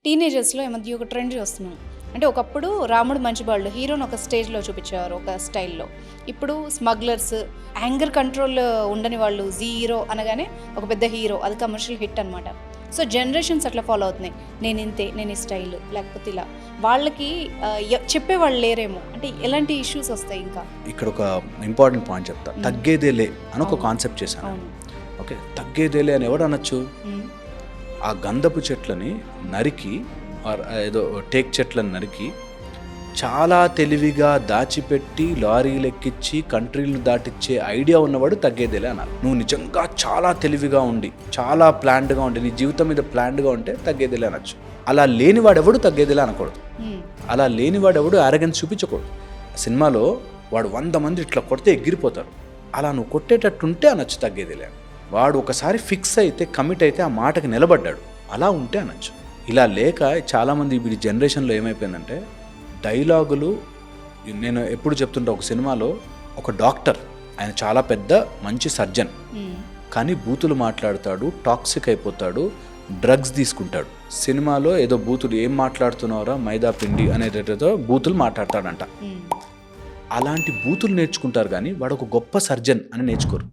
టీనేజర్స్లో ఈ మధ్య ఒక ట్రెండ్ చూస్తున్నాం. అంటే ఒకప్పుడు రాముడు మంచివాళ్ళు హీరోని ఒక స్టేజ్లో చూపించేవారు, ఒక స్టైల్లో. ఇప్పుడు స్మగ్లర్స్, యాంగర్ కంట్రోల్ ఉండని వాళ్ళు జీరో అనగానే ఒక పెద్ద హీరో, అది కమర్షియల్ హిట్ అనమాట. సో జనరేషన్స్ అట్లా ఫాలో అవుతున్నాయి. నేను ఇంతే, నేను ఈ స్టైల్, లేకపోతే ఇలా. వాళ్ళకి చెప్పేవాళ్ళు లేరేమో, అంటే ఎలాంటి ఇష్యూస్ వస్తాయి? ఇంకా ఇక్కడ ఒక ఇంపార్టెంట్ పాయింట్ చెప్తా. తగ్గేదేలే అని ఒక కాన్సెప్ట్ చేశాను. ఓకే, తగ్గేదేలే అని ఎవరు అనొచ్చు? ఆ గంధపు చెట్లని నరికి, ఏదో టేక్ చెట్లను నరికి చాలా తెలివిగా దాచిపెట్టి లారీలు ఎక్కించి కంట్రీలు దాటిచ్చే ఐడియా ఉన్నవాడు తగ్గేదేలే అన్నారు. నువ్వు నిజంగా చాలా తెలివిగా ఉండి, చాలా ప్లాన్డ్గా ఉండి, నీ జీవితం మీద ప్లాన్డ్గా ఉంటే తగ్గేదేలే అనొచ్చు. అలా లేనివాడెవడు తగ్గేదేలే అనకూడదు. అలా లేనివాడెవడు అరగెన్స్ చూపించకూడదు. సినిమాలో వాడు 100 మంది ఇట్లా కొడితే ఎగిరిపోతారు, అలా నువ్వు కొట్టేటట్టుంటే అనొచ్చు తగ్గేదేలే. వాడు ఒకసారి ఫిక్స్ అయితే, కమిట్ అయితే, ఆ మాటకి నిలబడ్డాడు, అలా ఉంటే అనొచ్చు. ఇలా లేక చాలామంది ఇప్పుడు జనరేషన్లో ఏమైపోయిందంటే డైలాగులు. నేను ఎప్పుడు చెప్తుంటా, ఒక సినిమాలో ఒక డాక్టర్, ఆయన చాలా పెద్ద మంచి సర్జన్, కానీ బూతులు మాట్లాడతాడు, టాక్సిక్ అయిపోతాడు, డ్రగ్స్ తీసుకుంటాడు. సినిమాలో ఏదో బూతులు, ఏం మాట్లాడుతున్నారా మైదా పిండి అనేటతో బూతులు మాట్లాడతాడంట. అలాంటి బూతులు నేర్చుకుంటారు, కానీ వాడు ఒక గొప్ప సర్జన్ అని నేర్చుకోరు.